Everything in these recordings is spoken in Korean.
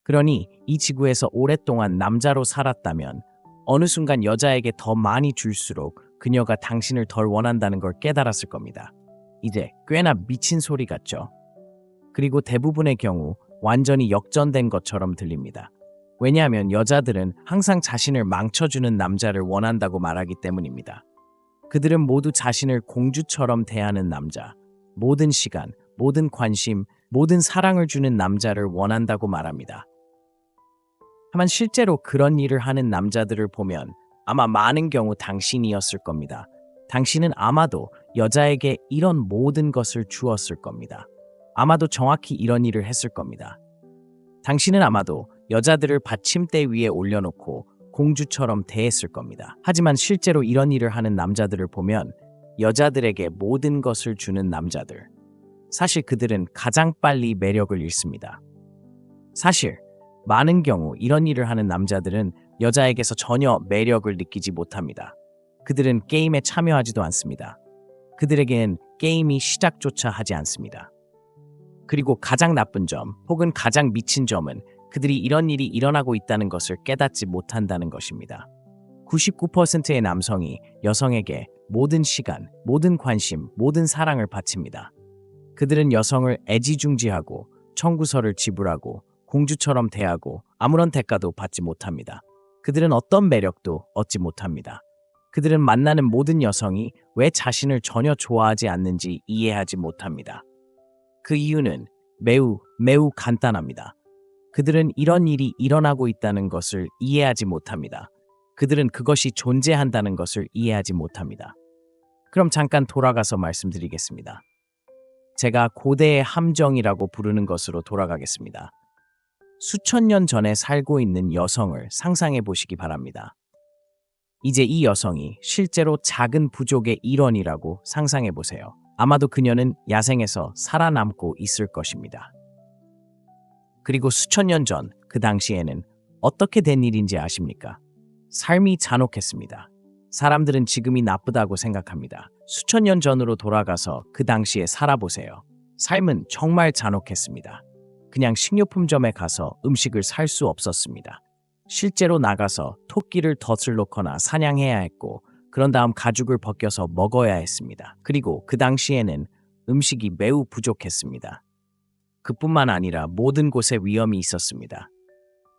그러니 이 지구에서 오랫동안 남자로 살았다면 어느 순간 여자에게 더 많이 줄수록 그녀가 당신을 덜 원한다는 걸 깨달았을 겁니다. 이제 꽤나 미친 소리 같죠? 그리고 대부분의 경우 완전히 역전된 것처럼 들립니다. 왜냐하면 여자들은 항상 자신을 망쳐주는 남자를 원한다고 말하기 때문입니다. 그들은 모두 자신을 공주처럼 대하는 남자, 모든 시간, 모든 관심, 모든 사랑을 주는 남자를 원한다고 말합니다. 하지만 실제로 그런 일을 하는 남자들을 보면 아마 많은 경우 당신이었을 겁니다. 당신은 아마도 여자에게 이런 모든 것을 주었을 겁니다. 아마도 정확히 이런 일을 했을 겁니다. 당신은 아마도 여자들을 받침대 위에 올려놓고 공주처럼 대했을 겁니다. 하지만 실제로 이런 일을 하는 남자들을 보면 여자들에게 모든 것을 주는 남자들. 사실 그들은 가장 빨리 매력을 잃습니다. 사실 많은 경우 이런 일을 하는 남자들은 여자에게서 전혀 매력을 느끼지 못합니다. 그들은 게임에 참여하지도 않습니다. 그들에게는 게임이 시작조차 하지 않습니다. 그리고 가장 나쁜 점 혹은 가장 미친 점은 그들이 이런 일이 일어나고 있다는 것을 깨닫지 못한다는 것입니다. 99%의 남성이 여성에게 모든 시간, 모든 관심, 모든 사랑을 바칩니다. 그들은 여성을 애지중지하고 청구서를 지불하고 공주처럼 대하고 아무런 대가도 받지 못합니다. 그들은 어떤 매력도 얻지 못합니다. 그들은 만나는 모든 여성이 왜 자신을 전혀 좋아하지 않는지 이해하지 못합니다. 그 이유는 매우 간단합니다. 그들은 이런 일이 일어나고 있다는 것을 이해하지 못합니다. 그들은 그것이 존재한다는 것을 이해하지 못합니다. 그럼 잠깐 돌아가서 말씀드리겠습니다. 제가 고대의 함정이라고 부르는 것으로 돌아가겠습니다. 수천 년 전에 살고 있는 여성을 상상해 보시기 바랍니다. 이제 이 여성이 실제로 작은 부족의 일원이라고 상상해 보세요. 아마도 그녀는 야생에서 살아남고 있을 것입니다. 그리고 수천 년 전 그 당시에는 어떻게 된 일인지 아십니까? 삶이 잔혹했습니다. 사람들은 지금이 나쁘다고 생각합니다. 수천 년 전으로 돌아가서 그 당시에 살아보세요. 삶은 정말 잔혹했습니다. 그냥 식료품점에 가서 음식을 살 수 없었습니다. 실제로 나가서 토끼를 덫을 놓거나 사냥해야 했고 그런 다음 가죽을 벗겨서 먹어야 했습니다. 그리고 그 당시에는 음식이 매우 부족했습니다. 그뿐만 아니라 모든 곳에 위험이 있었습니다.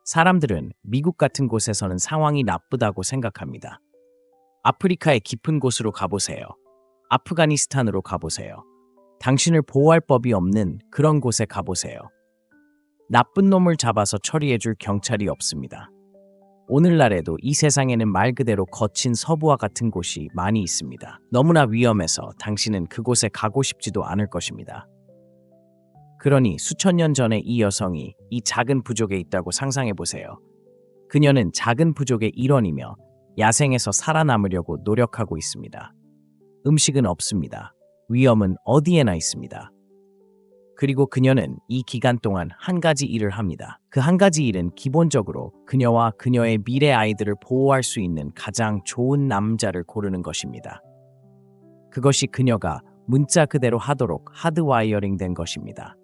사람들은 미국 같은 곳에서는 상황이 나쁘다고 생각합니다. 아프리카의 깊은 곳으로 가보세요. 아프가니스탄으로 가보세요. 당신을 보호할 법이 없는 그런 곳에 가보세요. 나쁜 놈을 잡아서 처리해줄 경찰이 없습니다. 오늘날에도 이 세상에는 말 그대로 거친 서부와 같은 곳이 많이 있습니다. 너무나 위험해서 당신은 그곳에 가고 싶지도 않을 것입니다. 그러니 수천 년 전에 이 여성이 이 작은 부족에 있다고 상상해 보세요. 그녀는 작은 부족의 일원이며 야생에서 살아남으려고 노력하고 있습니다. 음식은 없습니다. 위험은 어디에나 있습니다. 그리고 그녀는 이 기간 동안 한 가지 일을 합니다. 그 한 가지 일은 기본적으로 그녀와 그녀의 미래 아이들을 보호할 수 있는 가장 좋은 남자를 고르는 것입니다. 그것이 그녀가 문자 그대로 하도록 하드와이어링 된 것입니다.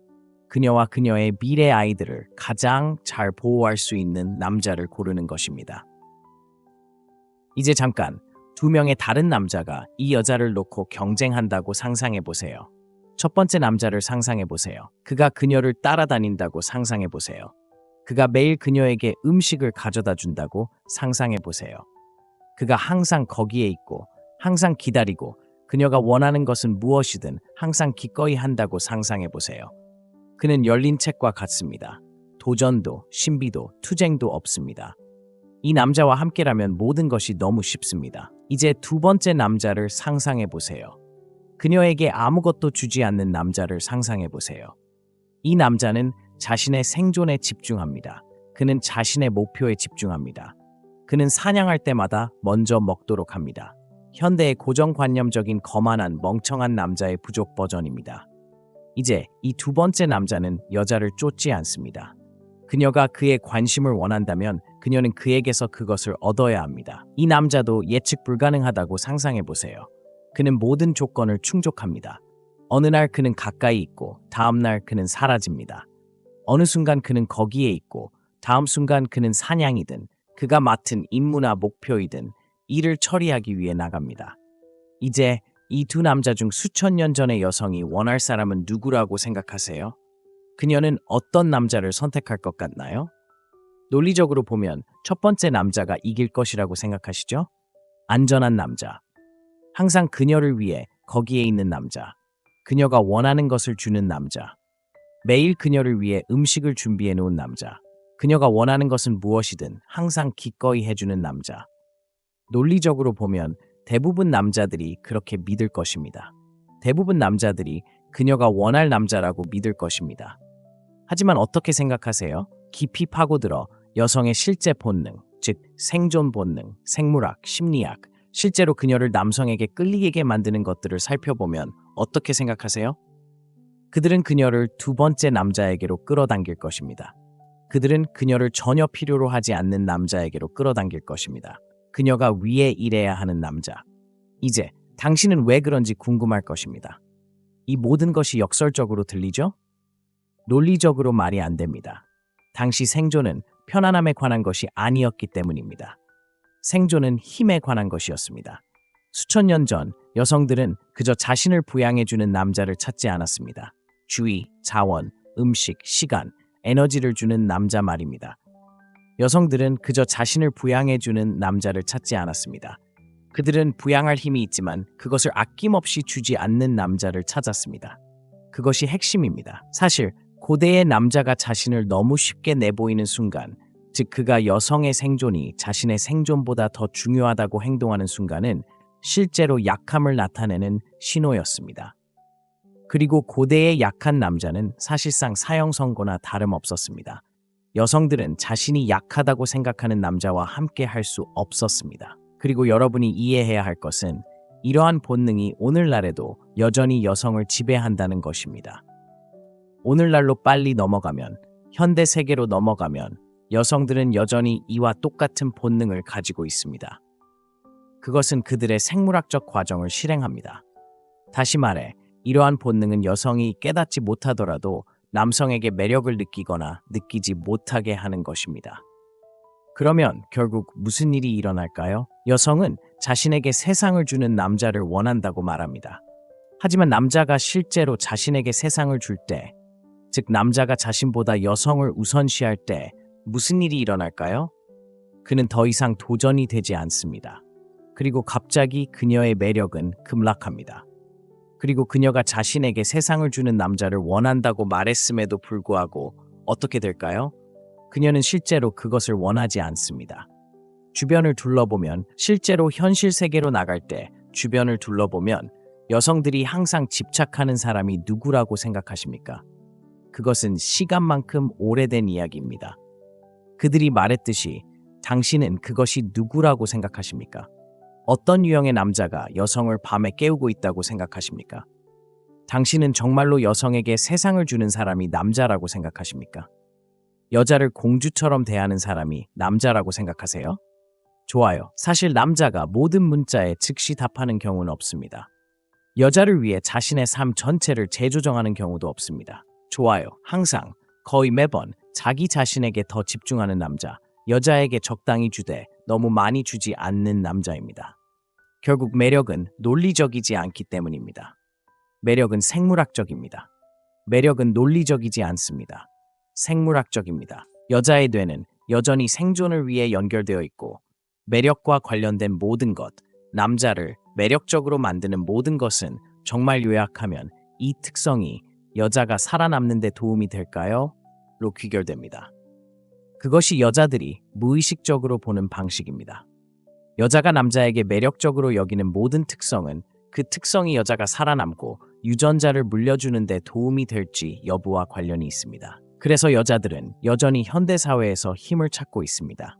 그녀와 그녀의 미래 아이들을 가장 잘 보호할 수 있는 남자를 고르는 것입니다. 이제 잠깐 두 명의 다른 남자가 이 여자를 놓고 경쟁한다고 상상해 보세요. 첫 번째 남자를 상상해 보세요. 그가 그녀를 따라다닌다고 상상해 보세요. 그가 매일 그녀에게 음식을 가져다 준다고 상상해 보세요. 그가 항상 거기에 있고 항상 기다리고 그녀가 원하는 것은 무엇이든 항상 기꺼이 한다고 상상해 보세요. 그는 열린 책과 같습니다. 도전도, 신비도, 투쟁도 없습니다. 이 남자와 함께라면 모든 것이 너무 쉽습니다. 이제 두 번째 남자를 상상해 보세요. 그녀에게 아무것도 주지 않는 남자를 상상해 보세요. 이 남자는 자신의 생존에 집중합니다. 그는 자신의 목표에 집중합니다. 그는 사냥할 때마다 먼저 먹도록 합니다. 현대의 고정관념적인 거만한 멍청한 남자의 부족 버전입니다. 이제 이 두 번째 남자는 여자를 쫓지 않습니다. 그녀가 그의 관심을 원한다면 그녀는 그에게서 그것을 얻어야 합니다. 이 남자도 예측 불가능하다고 상상해 보세요. 그는 모든 조건을 충족합니다. 어느 날 그는 가까이 있고 다음 날 그는 사라집니다. 어느 순간 그는 거기에 있고 다음 순간 그는 사냥이든 그가 맡은 임무나 목표이든 일을 처리하기 위해 나갑니다. 이제 이 두 남자 중 수천 년 전의 여성이 원할 사람은 누구라고 생각하세요? 그녀는 어떤 남자를 선택할 것 같나요? 논리적으로 보면 첫 번째 남자가 이길 것이라고 생각하시죠? 안전한 남자. 항상 그녀를 위해 거기에 있는 남자. 그녀가 원하는 것을 주는 남자. 매일 그녀를 위해 음식을 준비해 놓은 남자. 그녀가 원하는 것은 무엇이든 항상 기꺼이 해주는 남자. 논리적으로 보면 대부분 남자들이 그렇게 믿을 것입니다. 대부분 남자들이 그녀가 원할 남자라고 믿을 것입니다. 하지만 어떻게 생각하세요? 깊이 파고들어 여성의 실제 본능, 즉 생존 본능, 생물학, 심리학, 실제로 그녀를 남성에게 끌리게 만드는 것들을 살펴보면 어떻게 생각하세요? 그들은 그녀를 두 번째 남자에게로 끌어당길 것입니다. 그들은 그녀를 전혀 필요로 하지 않는 남자에게로 끌어당길 것입니다. 그녀가 위에 일해야 하는 남자. 이제 당신은 왜 그런지 궁금할 것입니다. 이 모든 것이 역설적으로 들리죠? 논리적으로 말이 안 됩니다. 당시 생존은 편안함에 관한 것이 아니었기 때문입니다. 생존은 힘에 관한 것이었습니다. 수천 년 전 여성들은 그저 자신을 부양해주는 남자를 찾지 않았습니다. 주의, 자원, 음식, 시간, 에너지를 주는 남자 말입니다. 여성들은 그저 자신을 부양해주는 남자를 찾지 않았습니다. 그들은 부양할 힘이 있지만 그것을 아낌없이 주지 않는 남자를 찾았습니다. 그것이 핵심입니다. 사실 고대의 남자가 자신을 너무 쉽게 내보이는 순간, 즉 그가 여성의 생존이 자신의 생존보다 더 중요하다고 행동하는 순간은 실제로 약함을 나타내는 신호였습니다. 그리고 고대의 약한 남자는 사실상 사형 선고나 다름없었습니다. 여성들은 자신이 약하다고 생각하는 남자와 함께 할 수 없었습니다. 그리고 여러분이 이해해야 할 것은 이러한 본능이 오늘날에도 여전히 여성을 지배한다는 것입니다. 오늘날로 빨리 넘어가면, 현대 세계로 넘어가면 여성들은 여전히 이와 똑같은 본능을 가지고 있습니다. 그것은 그들의 생물학적 과정을 실행합니다. 다시 말해, 이러한 본능은 여성이 깨닫지 못하더라도 남성에게 매력을 느끼거나 느끼지 못하게 하는 것입니다. 그러면 결국 무슨 일이 일어날까요? 여성은 자신에게 세상을 주는 남자를 원한다고 말합니다. 하지만 남자가 실제로 자신에게 세상을 줄 때, 즉 남자가 자신보다 여성을 우선시할 때 무슨 일이 일어날까요? 그는 더 이상 도전이 되지 않습니다. 그리고 갑자기 그녀의 매력은 급락합니다. 그리고 그녀가 자신에게 세상을 주는 남자를 원한다고 말했음에도 불구하고 어떻게 될까요? 그녀는 실제로 그것을 원하지 않습니다. 주변을 둘러보면, 실제로 현실 세계로 나갈 때 주변을 둘러보면 여성들이 항상 집착하는 사람이 누구라고 생각하십니까? 그것은 시간만큼 오래된 이야기입니다. 그들이 말했듯이 당신은 그것이 누구라고 생각하십니까? 어떤 유형의 남자가 여성을 밤에 깨우고 있다고 생각하십니까? 당신은 정말로 여성에게 세상을 주는 사람이 남자라고 생각하십니까? 여자를 공주처럼 대하는 사람이 남자라고 생각하세요? 좋아요. 사실 남자가 모든 문자에 즉시 답하는 경우는 없습니다. 여자를 위해 자신의 삶 전체를 재조정하는 경우도 없습니다. 좋아요. 항상, 거의 매번 자기 자신에게 더 집중하는 남자, 여자에게 적당히 주되 너무 많이 주지 않는 남자입니다. 결국 매력은 논리적이지 않기 때문입니다. 매력은 생물학적입니다. 매력은 논리적이지 않습니다. 생물학적입니다. 여자의 뇌는 여전히 생존을 위해 연결되어 있고 매력과 관련된 모든 것, 남자를 매력적으로 만드는 모든 것은 정말 요약하면 이 특성이 여자가 살아남는 데 도움이 될까요? 로 귀결됩니다. 그것이 여자들이 무의식적으로 보는 방식입니다. 여자가 남자에게 매력적으로 여기는 모든 특성은 그 특성이 여자가 살아남고 유전자를 물려주는 데 도움이 될지 여부와 관련이 있습니다. 그래서 여자들은 여전히 현대사회에서 힘을 찾고 있습니다.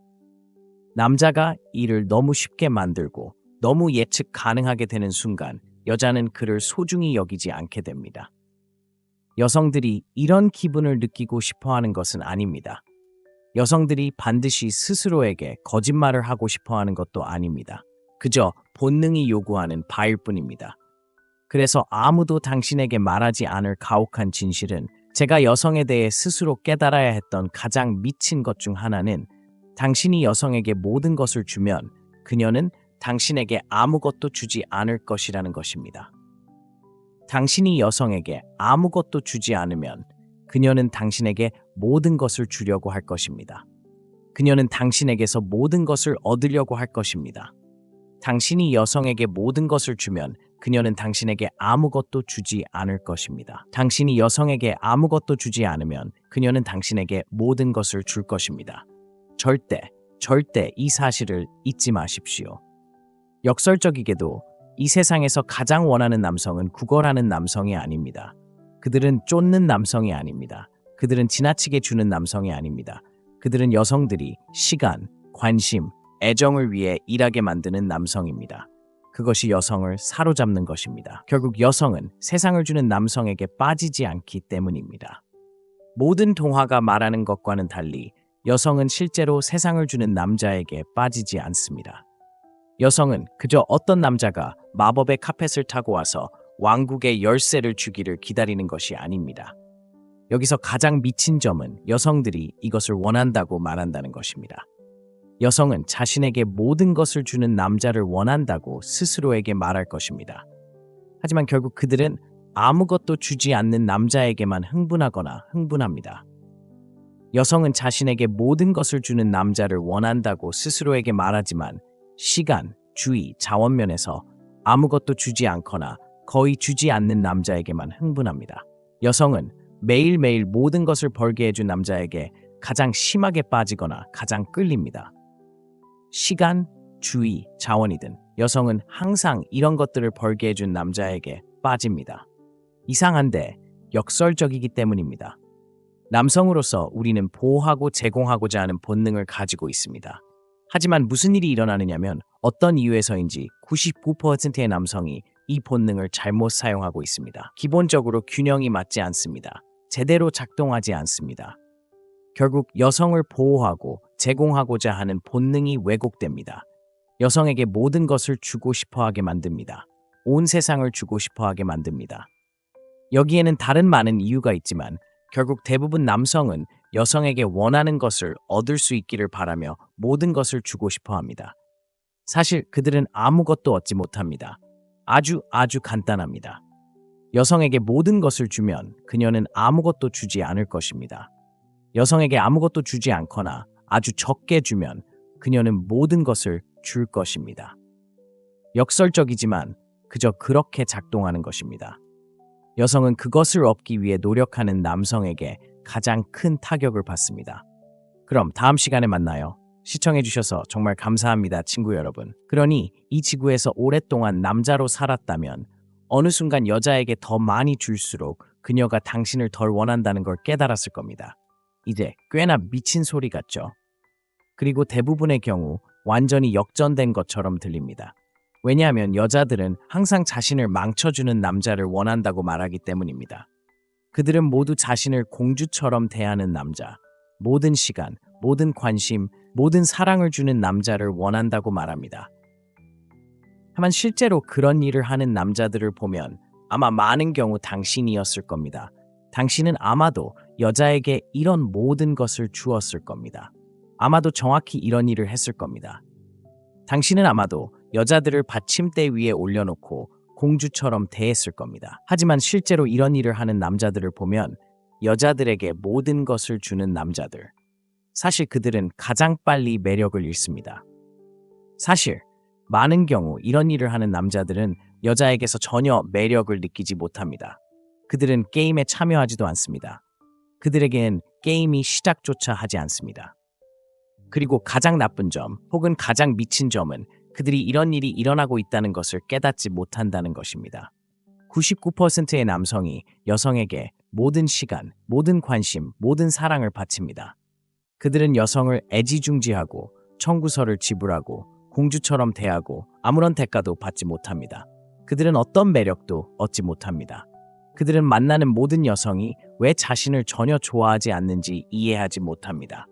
남자가 이를 너무 쉽게 만들고 너무 예측 가능하게 되는 순간 여자는 그를 소중히 여기지 않게 됩니다. 여성들이 이런 기분을 느끼고 싶어 하는 것은 아닙니다. 여성들이 반드시 스스로에게 거짓말을 하고 싶어 하는 것도 아닙니다. 그저 본능이 요구하는 바일 뿐입니다. 그래서 아무도 당신에게 말하지 않을 가혹한 진실은 제가 여성에 대해 스스로 깨달아야 했던 가장 미친 것 중 하나는 당신이 여성에게 모든 것을 주면 그녀는 당신에게 아무것도 주지 않을 것이라는 것입니다. 당신이 여성에게 아무것도 주지 않으면 그녀는 당신에게 모든 것을 주려고 할 것입니다. 그녀는 당신에게서 모든 것을 얻으려고 할 것입니다. 당신이 여성에게 모든 것을 주면 그녀는 당신에게 아무것도 주지 않을 것입니다. 당신이 여성에게 아무것도 주지 않으면 그녀는 당신에게 모든 것을 줄 것입니다. 절대 이 사실을 잊지 마십시오. 역설적이게도 이 세상에서 가장 원하는 남성은 구걸하는 남성이 아닙니다. 그들은 쫓는 남성이 아닙니다. 그들은 지나치게 주는 남성이 아닙니다. 그들은 여성들이 시간, 관심, 애정을 위해 일하게 만드는 남성입니다. 그것이 여성을 사로잡는 것입니다. 결국 여성은 세상을 주는 남성에게 빠지지 않기 때문입니다. 모든 동화가 말하는 것과는 달리 여성은 실제로 세상을 주는 남자에게 빠지지 않습니다. 여성은 그저 어떤 남자가 마법의 카펫을 타고 와서 왕국의 열쇠를 주기를 기다리는 것이 아닙니다. 여기서 가장 미친 점은 여성들이 이것을 원한다고 말한다는 것입니다. 여성은 자신에게 모든 것을 주는 남자를 원한다고 스스로에게 말할 것입니다. 하지만 결국 그들은 아무것도 주지 않는 남자에게만 흥분합니다. 여성은 자신에게 모든 것을 주는 남자를 원한다고 스스로에게 말하지만 시간, 주의, 자원 면에서 아무것도 주지 않거나 거의 주지 않는 남자에게만 흥분합니다. 여성은 매일매일 모든 것을 벌게 해준 남자에게 가장 심하게 빠지거나 가장 끌립니다. 시간, 주의, 자원이든 여성은 항상 이런 것들을 벌게 해준 남자에게 빠집니다. 이상한데 역설적이기 때문입니다. 남성으로서 우리는 보호하고 제공하고자 하는 본능을 가지고 있습니다. 하지만 무슨 일이 일어나느냐면 어떤 이유에서인지 99%의 남성이 이 본능을 잘못 사용하고 있습니다. 기본적으로 균형이 맞지 않습니다. 제대로 작동하지 않습니다. 결국 여성을 보호하고 제공하고자 하는 본능이 왜곡됩니다. 여성에게 모든 것을 주고 싶어하게 만듭니다. 온 세상을 주고 싶어하게 만듭니다. 여기에는 다른 많은 이유가 있지만 결국 대부분 남성은 여성에게 원하는 것을 얻을 수 있기를 바라며 모든 것을 주고 싶어합니다. 사실 그들은 아무것도 얻지 못합니다. 아주 간단합니다. 여성에게 모든 것을 주면 그녀는 아무것도 주지 않을 것입니다. 여성에게 아무것도 주지 않거나 아주 적게 주면 그녀는 모든 것을 줄 것입니다. 역설적이지만 그저 그렇게 작동하는 것입니다. 여성은 그것을 얻기 위해 노력하는 남성에게 가장 큰 타격을 받습니다. 그럼 다음 시간에 만나요. 시청해주셔서 정말 감사합니다, 친구 여러분. 그러니 이 지구에서 오랫동안 남자로 살았다면 어느 순간 여자에게 더 많이 줄수록 그녀가 당신을 덜 원한다는 걸 깨달았을 겁니다. 이제 꽤나 미친 소리 같죠? 그리고 대부분의 경우 완전히 역전된 것처럼 들립니다. 왜냐하면 여자들은 항상 자신을 망쳐주는 남자를 원한다고 말하기 때문입니다. 그들은 모두 자신을 공주처럼 대하는 남자, 모든 시간, 모든 관심, 모든 사랑을 주는 남자를 원한다고 말합니다. 다만 실제로 그런 일을 하는 남자들을 보면 아마 많은 경우 당신이었을 겁니다. 당신은 아마도 여자에게 이런 모든 것을 주었을 겁니다. 아마도 정확히 이런 일을 했을 겁니다. 당신은 아마도 여자들을 받침대 위에 올려놓고 공주처럼 대했을 겁니다. 하지만 실제로 이런 일을 하는 남자들을 보면 여자들에게 모든 것을 주는 남자들. 사실 그들은 가장 빨리 매력을 잃습니다. 사실 많은 경우 이런 일을 하는 남자들은 여자에게서 전혀 매력을 느끼지 못합니다. 그들은 게임에 참여하지도 않습니다. 그들에게는 게임이 시작조차 하지 않습니다. 그리고 가장 나쁜 점 혹은 가장 미친 점은 그들이 이런 일이 일어나고 있다는 것을 깨닫지 못한다는 것입니다. 99%의 남성이 여성에게 모든 시간, 모든 관심, 모든 사랑을 바칩니다. 그들은 여성을 애지중지하고 청구서를 지불하고 공주처럼 대하고 아무런 대가도 받지 못합니다. 그들은 어떤 매력도 얻지 못합니다. 그들은 만나는 모든 여성이 왜 자신을 전혀 좋아하지 않는지 이해하지 못합니다.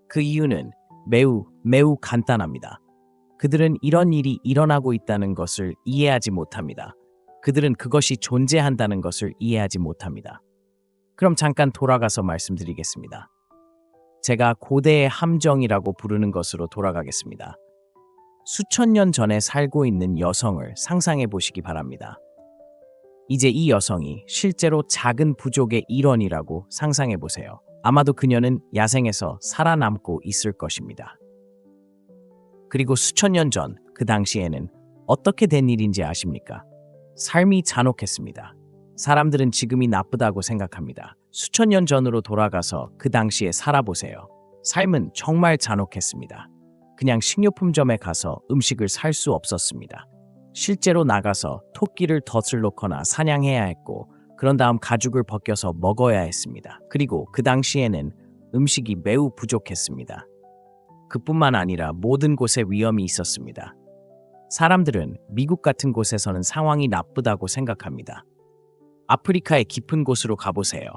그 이유는 매우 간단합니다. 그들은 이런 일이 일어나고 있다는 것을 이해하지 못합니다. 그들은 그것이 존재한다는 것을 이해하지 못합니다. 그럼 잠깐 돌아가서 말씀드리겠습니다. 제가 고대의 함정이라고 부르는 것으로 돌아가겠습니다. 수천 년 전에 살고 있는 여성을 상상해 보시기 바랍니다. 이제 이 여성이 실제로 작은 부족의 일원이라고 상상해 보세요. 아마도 그녀는 야생에서 살아남고 있을 것입니다. 그리고 수천 년 전 그 당시에는 어떻게 된 일인지 아십니까? 삶이 잔혹했습니다. 사람들은 지금이 나쁘다고 생각합니다. 수천 년 전으로 돌아가서 그 당시에 살아보세요. 삶은 정말 잔혹했습니다. 그냥 식료품점에 가서 음식을 살 수 없었습니다. 실제로 나가서 토끼를 덫을 놓거나 사냥해야 했고, 그런 다음 가죽을 벗겨서 먹어야 했습니다. 그리고 그 당시에는 음식이 매우 부족했습니다. 그뿐만 아니라 모든 곳에 위험이 있었습니다. 사람들은 미국 같은 곳에서는 상황이 나쁘다고 생각합니다. 아프리카의 깊은 곳으로 가보세요.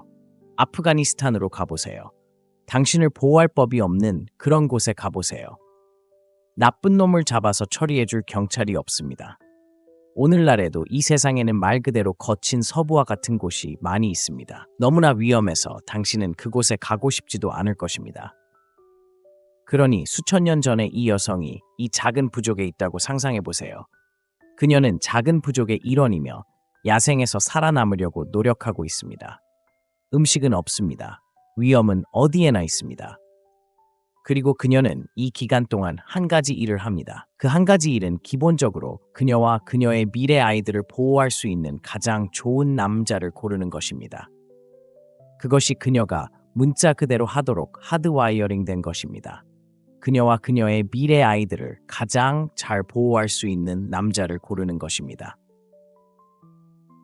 아프가니스탄으로 가보세요. 당신을 보호할 법이 없는 그런 곳에 가보세요. 나쁜 놈을 잡아서 처리해줄 경찰이 없습니다. 오늘날에도 이 세상에는 말 그대로 거친 서부와 같은 곳이 많이 있습니다. 너무나 위험해서 당신은 그곳에 가고 싶지도 않을 것입니다. 그러니 수천 년 전에 이 여성이 이 작은 부족에 있다고 상상해 보세요. 그녀는 작은 부족의 일원이며 야생에서 살아남으려고 노력하고 있습니다. 음식은 없습니다. 위험은 어디에나 있습니다. 그리고 그녀는 이 기간 동안 한 가지 일을 합니다. 그 한 가지 일은 기본적으로 그녀와 그녀의 미래 아이들을 보호할 수 있는 가장 좋은 남자를 고르는 것입니다. 그것이 그녀가 문자 그대로 하도록 하드와이어링 된 것입니다. 그녀와 그녀의 미래 아이들을 가장 잘 보호할 수 있는 남자를 고르는 것입니다.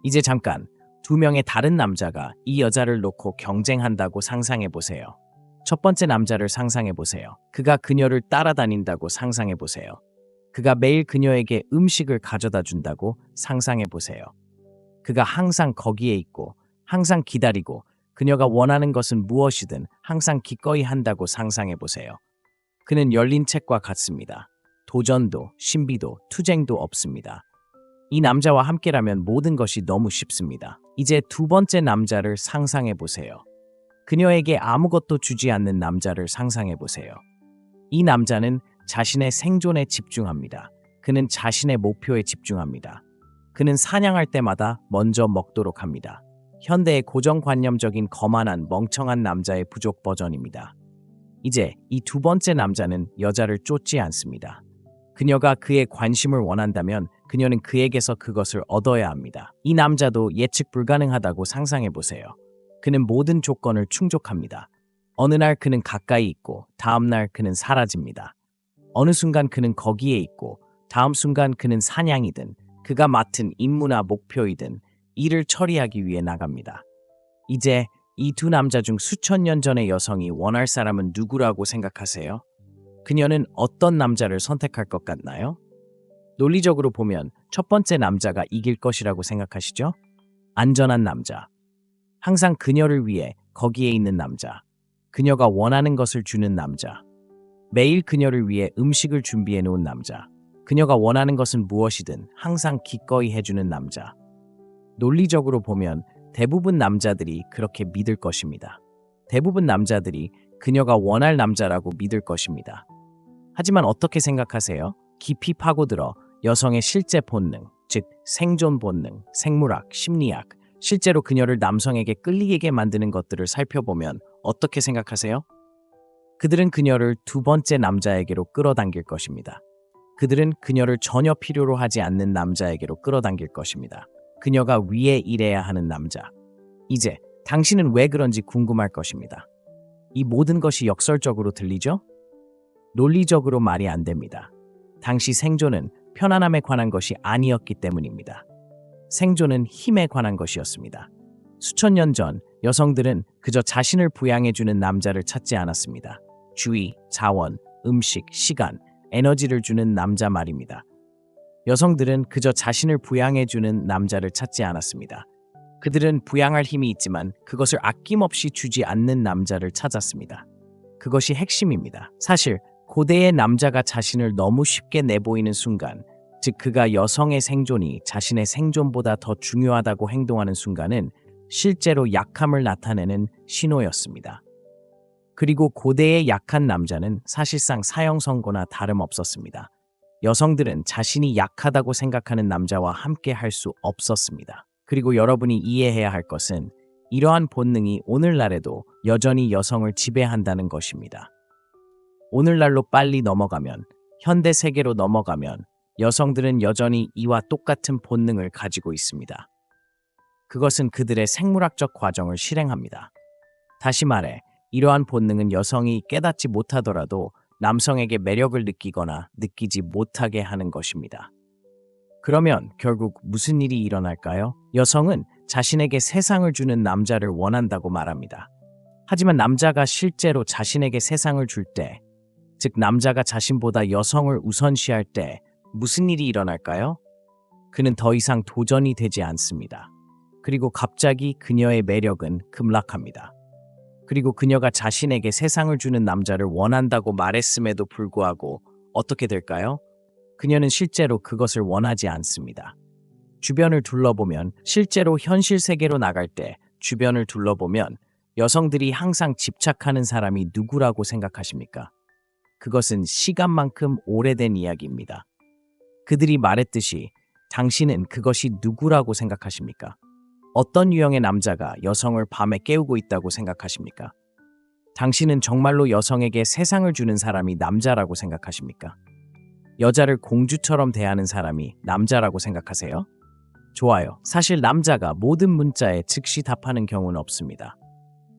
이제 잠깐 두 명의 다른 남자가 이 여자를 놓고 경쟁한다고 상상해 보세요. 첫 번째 남자를 상상해 보세요. 그가 그녀를 따라다닌다고 상상해 보세요. 그가 매일 그녀에게 음식을 가져다 준다고 상상해 보세요. 그가 항상 거기에 있고 항상 기다리고 그녀가 원하는 것은 무엇이든 항상 기꺼이 한다고 상상해 보세요. 그는 열린 책과 같습니다. 도전도, 신비도, 투쟁도 없습니다. 이 남자와 함께라면 모든 것이 너무 쉽습니다. 이제 두 번째 남자를 상상해 보세요. 그녀에게 아무것도 주지 않는 남자를 상상해 보세요. 이 남자는 자신의 생존에 집중합니다. 그는 자신의 목표에 집중합니다. 그는 사냥할 때마다 먼저 먹도록 합니다. 현대의 고정관념적인 거만한 멍청한 남자의 부족 버전입니다. 이제 이 두 번째 남자는 여자를 쫓지 않습니다. 그녀가 그의 관심을 원한다면 그녀는 그에게서 그것을 얻어야 합니다. 이 남자도 예측 불가능하다고 상상해 보세요. 그는 모든 조건을 충족합니다. 어느 날 그는 가까이 있고 다음 날 그는 사라집니다. 어느 순간 그는 거기에 있고 다음 순간 그는 사냥이든 그가 맡은 임무나 목표이든 일을 처리하기 위해 나갑니다. 이제 이 두 남자 중 수천 년 전의 여성이 원할 사람은 누구라고 생각하세요? 그녀는 어떤 남자를 선택할 것 같나요? 논리적으로 보면 첫 번째 남자가 이길 것이라고 생각하시죠? 안전한 남자. 항상 그녀를 위해 거기에 있는 남자. 그녀가 원하는 것을 주는 남자. 매일 그녀를 위해 음식을 준비해 놓은 남자. 그녀가 원하는 것은 무엇이든 항상 기꺼이 해주는 남자. 논리적으로 보면 대부분 남자들이 그렇게 믿을 것입니다. 대부분 남자들이 그녀가 원할 남자라고 믿을 것입니다. 하지만 어떻게 생각하세요? 깊이 파고들어 여성의 실제 본능, 즉 생존 본능, 생물학, 심리학, 실제로 그녀를 남성에게 끌리게 만드는 것들을 살펴보면 어떻게 생각하세요? 그들은 그녀를 두 번째 남자에게로 끌어당길 것입니다. 그들은 그녀를 전혀 필요로 하지 않는 남자에게로 끌어당길 것입니다. 그녀가 위에 일해야 하는 남자. 이제 당신은 왜 그런지 궁금할 것입니다. 이 모든 것이 역설적으로 들리죠? 논리적으로 말이 안 됩니다. 당시 생존은 편안함에 관한 것이 아니었기 때문입니다. 생존은 힘에 관한 것이었습니다. 수천 년 전 여성들은 그저 자신을 부양해주는 남자를 찾지 않았습니다. 주의, 자원, 음식, 시간, 에너지를 주는 남자 말입니다. 여성들은 그저 자신을 부양해주는 남자를 찾지 않았습니다. 그들은 부양할 힘이 있지만 그것을 아낌없이 주지 않는 남자를 찾았습니다. 그것이 핵심입니다. 사실 고대의 남자가 자신을 너무 쉽게 내보이는 순간, 즉 그가 여성의 생존이 자신의 생존보다 더 중요하다고 행동하는 순간은 실제로 약함을 나타내는 신호였습니다. 그리고 고대의 약한 남자는 사실상 사형 선고나 다름없었습니다. 여성들은 자신이 약하다고 생각하는 남자와 함께 할 수 없었습니다. 그리고 여러분이 이해해야 할 것은 이러한 본능이 오늘날에도 여전히 여성을 지배한다는 것입니다. 오늘날로 빨리 넘어가면, 현대 세계로 넘어가면 여성들은 여전히 이와 똑같은 본능을 가지고 있습니다. 그것은 그들의 생물학적 과정을 실행합니다. 다시 말해, 이러한 본능은 여성이 깨닫지 못하더라도 남성에게 매력을 느끼거나 느끼지 못하게 하는 것입니다. 그러면 결국 무슨 일이 일어날까요? 여성은 자신에게 세상을 주는 남자를 원한다고 말합니다. 하지만 남자가 실제로 자신에게 세상을 줄 때, 즉 남자가 자신보다 여성을 우선시할 때 무슨 일이 일어날까요? 그는 더 이상 도전이 되지 않습니다. 그리고 갑자기 그녀의 매력은 급락합니다. 그리고 그녀가 자신에게 세상을 주는 남자를 원한다고 말했음에도 불구하고 어떻게 될까요? 그녀는 실제로 그것을 원하지 않습니다. 주변을 둘러보면, 실제로 현실 세계로 나갈 때 주변을 둘러보면 여성들이 항상 집착하는 사람이 누구라고 생각하십니까? 그것은 시간만큼 오래된 이야기입니다. 그들이 말했듯이 당신은 그것이 누구라고 생각하십니까? 어떤 유형의 남자가 여성을 밤에 깨우고 있다고 생각하십니까? 당신은 정말로 여성에게 세상을 주는 사람이 남자라고 생각하십니까? 여자를 공주처럼 대하는 사람이 남자라고 생각하세요? 좋아요. 사실 남자가 모든 문자에 즉시 답하는 경우는 없습니다.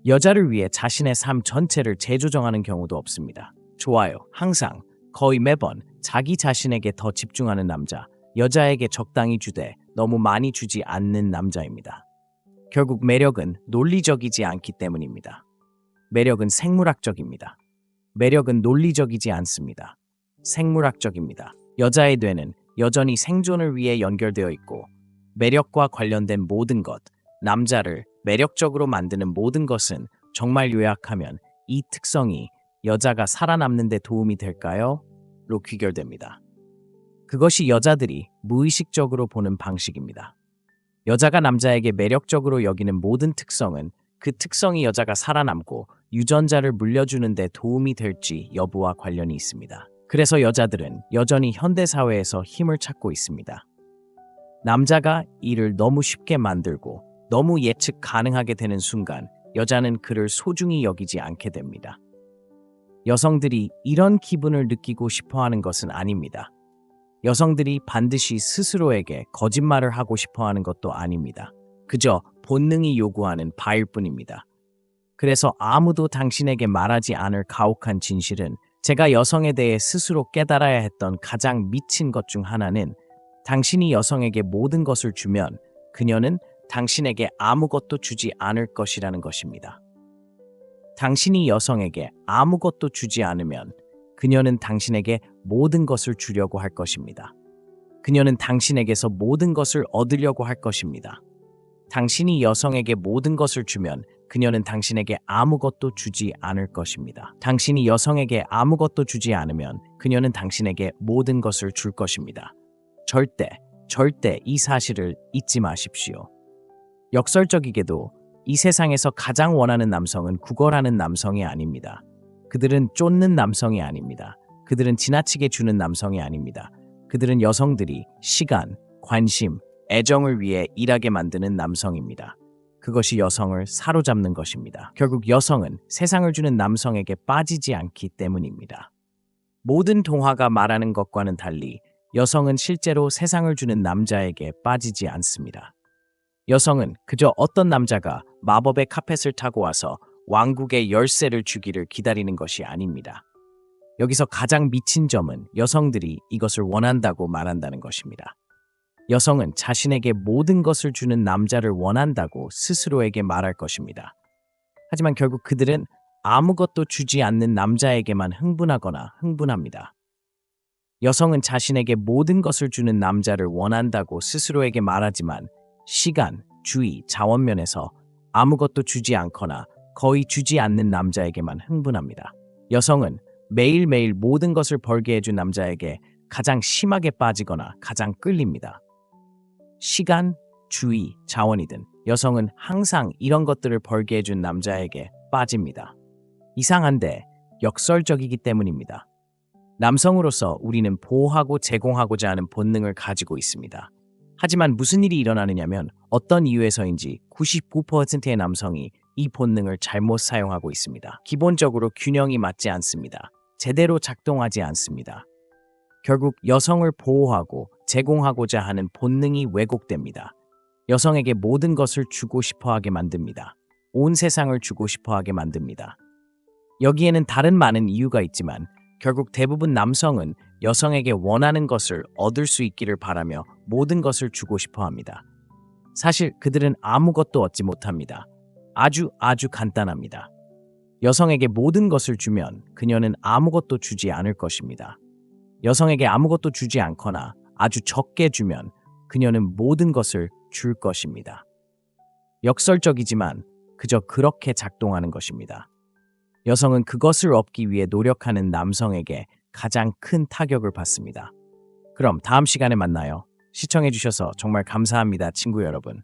여자를 위해 자신의 삶 전체를 재조정하는 경우도 없습니다. 좋아요. 항상, 거의 매번 자기 자신에게 더 집중하는 남자, 여자에게 적당히 주되 너무 많이 주지 않는 남자입니다. 결국 매력은 논리적이지 않기 때문입니다. 매력은 생물학적입니다. 매력은 논리적이지 않습니다. 생물학적입니다. 여자의 뇌는 여전히 생존을 위해 연결되어 있고 매력과 관련된 모든 것, 남자를 매력적으로 만드는 모든 것은 정말 요약하면 이 특성이 여자가 살아남는 데 도움이 될까요? 로 귀결됩니다. 그것이 여자들이 무의식적으로 보는 방식입니다. 여자가 남자에게 매력적으로 여기는 모든 특성은 그 특성이 여자가 살아남고 유전자를 물려주는 데 도움이 될지 여부와 관련이 있습니다. 그래서 여자들은 여전히 현대사회에서 힘을 찾고 있습니다. 남자가 이를 너무 쉽게 만들고 너무 예측 가능하게 되는 순간 여자는 그를 소중히 여기지 않게 됩니다. 여성들이 이런 기분을 느끼고 싶어 하는 것은 아닙니다. 여성들이 반드시 스스로에게 거짓말을 하고 싶어 하는 것도 아닙니다. 그저 본능이 요구하는 바일 뿐입니다. 그래서 아무도 당신에게 말하지 않을 가혹한 진실은 제가 여성에 대해 스스로 깨달아야 했던 가장 미친 것 중 하나는 당신이 여성에게 모든 것을 주면 그녀는 당신에게 아무것도 주지 않을 것이라는 것입니다. 당신이 여성에게 아무것도 주지 않으면 그녀는 당신에게 모든 것을 주려고 할 것입니다. 그녀는 당신에게서 모든 것을 얻으려고 할 것입니다. 당신이 여성에게 모든 것을 주면 그녀는 당신에게 아무것도 주지 않을 것입니다. 당신이 여성에게 아무것도 주지 않으면 그녀는 당신에게 모든 것을 줄 것입니다. 절대 이 사실을 잊지 마십시오. 역설적이게도 이 세상에서 가장 원하는 남성은 구걸하는 남성이 아닙니다. 그들은 쫓는 남성이 아닙니다. 그들은 지나치게 주는 남성이 아닙니다. 그들은 여성들이 시간, 관심, 애정을 위해 일하게 만드는 남성입니다. 그것이 여성을 사로잡는 것입니다. 결국 여성은 세상을 주는 남성에게 빠지지 않기 때문입니다. 모든 동화가 말하는 것과는 달리 여성은 실제로 세상을 주는 남자에게 빠지지 않습니다. 여성은 그저 어떤 남자가 마법의 카펫을 타고 와서 왕국의 열쇠를 주기를 기다리는 것이 아닙니다. 여기서 가장 미친 점은 여성들이 이것을 원한다고 말한다는 것입니다. 여성은 자신에게 모든 것을 주는 남자를 원한다고 스스로에게 말할 것입니다. 하지만 결국 그들은 아무것도 주지 않는 남자에게만 흥분합니다. 여성은 자신에게 모든 것을 주는 남자를 원한다고 스스로에게 말하지만 시간, 주의, 자원 면에서 아무것도 주지 않거나 거의 주지 않는 남자에게만 흥분합니다. 여성은 매일매일 모든 것을 벌게 해준 남자에게 가장 심하게 빠지거나 가장 끌립니다. 시간, 주의, 자원이든 여성은 항상 이런 것들을 벌게 해준 남자에게 빠집니다. 이상한데 역설적이기 때문입니다. 남성으로서 우리는 보호하고 제공하고자 하는 본능을 가지고 있습니다. 하지만 무슨 일이 일어나느냐면 어떤 이유에서인지 99%의 남성이 이 본능을 잘못 사용하고 있습니다. 기본적으로 균형이 맞지 않습니다. 제대로 작동하지 않습니다. 결국 여성을 보호하고 제공하고자 하는 본능이 왜곡됩니다. 여성에게 모든 것을 주고 싶어 하게 만듭니다. 온 세상을 주고 싶어 하게 만듭니다. 여기에는 다른 많은 이유가 있지만 결국 대부분 남성은 여성에게 원하는 것을 얻을 수 있기를 바라며 모든 것을 주고 싶어 합니다. 사실 그들은 아무것도 얻지 못합니다. 아주 간단합니다. 여성에게 모든 것을 주면 그녀는 아무것도 주지 않을 것입니다. 여성에게 아무것도 주지 않거나 아주 적게 주면 그녀는 모든 것을 줄 것입니다. 역설적이지만 그저 그렇게 작동하는 것입니다. 여성은 그것을 얻기 위해 노력하는 남성에게 가장 큰 타격을 받습니다. 그럼 다음 시간에 만나요. 시청해주셔서 정말 감사합니다, 친구 여러분.